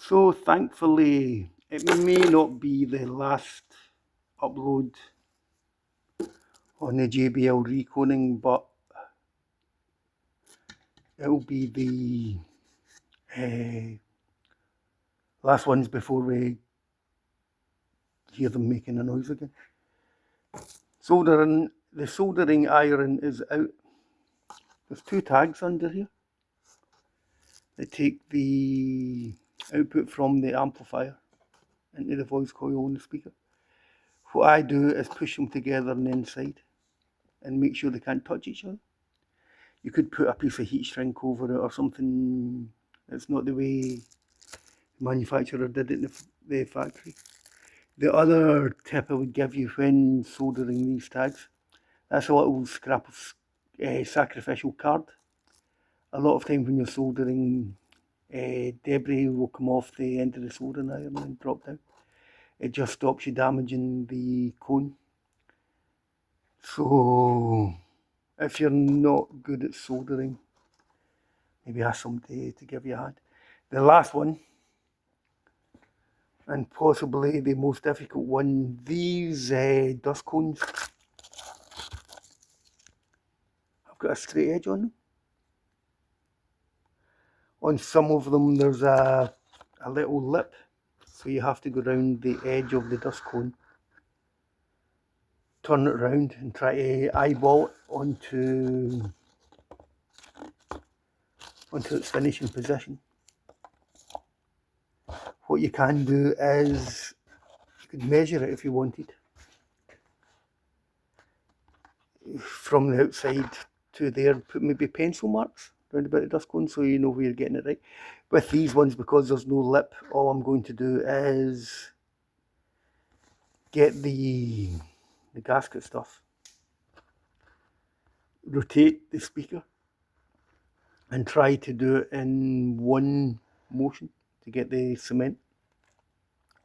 So thankfully it may not be the last upload on the JBL reconing, but it'll be the last ones before we hear them making a noise again. The soldering iron is out. There's two tags under here that take the output from the amplifier into the voice coil on the speaker. What I do is push them together on the inside and make sure they can't touch each other. You could put a piece of heat shrink over it or something. It's not the way the manufacturer did it in the factory. The other tip I would give you when soldering these tags, that's a little scrap of sacrificial card. A lot of time when you're soldering, debris will come off the end of the soldering iron and drop down. It just stops you damaging the cone. So if you're not good at soldering, maybe ask somebody to give you a hand. The last one, and possibly the most difficult one, these dust cones have got a straight edge on them. On some of them there's a little lip, so you have to go round the edge of the dust cone, turn it around and try to eyeball it onto its finishing position. What you can do is you could measure it if you wanted, from the outside to there, put maybe pencil marks round about the dust cone so you know where you're getting it right. With these ones, because there's no lip, all I'm going to do is get the gasket stuff, rotate the speaker and try to do it in one motion to get the cement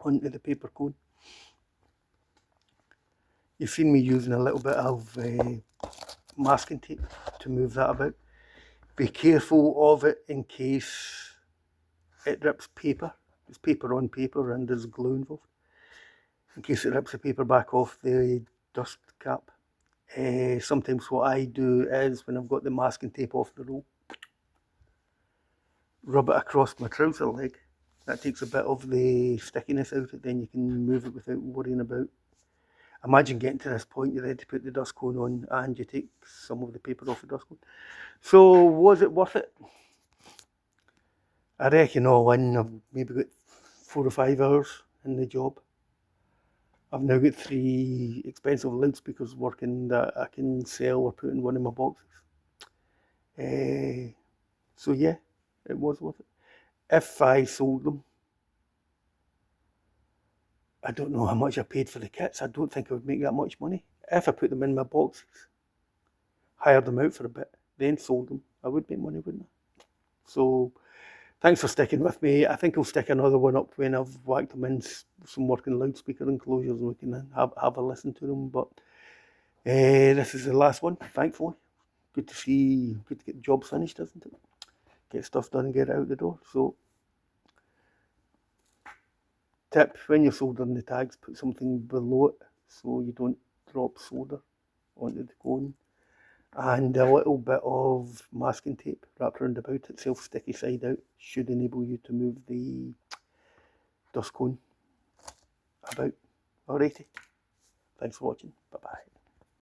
onto the paper cone. You've seen me using a little bit of masking tape to move that about. Be careful of it in case it rips paper. It's paper on paper and there's glue involved. In case it rips the paper back off the dust cap. Sometimes what I do is, when I've got the masking tape off the roll, rub it across my trouser leg. That takes a bit of the stickiness out of it, then you can move it without worrying about. Imagine getting to this point, you're ready to put the dust cone on and you take some of the paper off the dust cone. So was it worth it? I reckon all in I've maybe got 4 or 5 hours in the job. I've now got 3 expensive loudspeakers working that I can sell or put in one of my boxes. So yeah, it was worth it. If I sold them, I don't know how much I paid for the kits. I don't think I would make that much money. If I put them in my boxes, hired them out for a bit, then sold them, I would make money, wouldn't I? So thanks for sticking with me. I think I'll stick another one up when I've whacked them in some working loudspeaker enclosures and we can have a listen to them. But this is the last one, thankfully. Good to get the job finished, isn't it? Get stuff done and get it out the door. So tip, when you're soldering the tags, put something below it so you don't drop solder onto the cone. And a little bit of masking tape wrapped around about it, self-sticky side out, should enable you to move the dust cone about. Alrighty, thanks for watching, bye bye.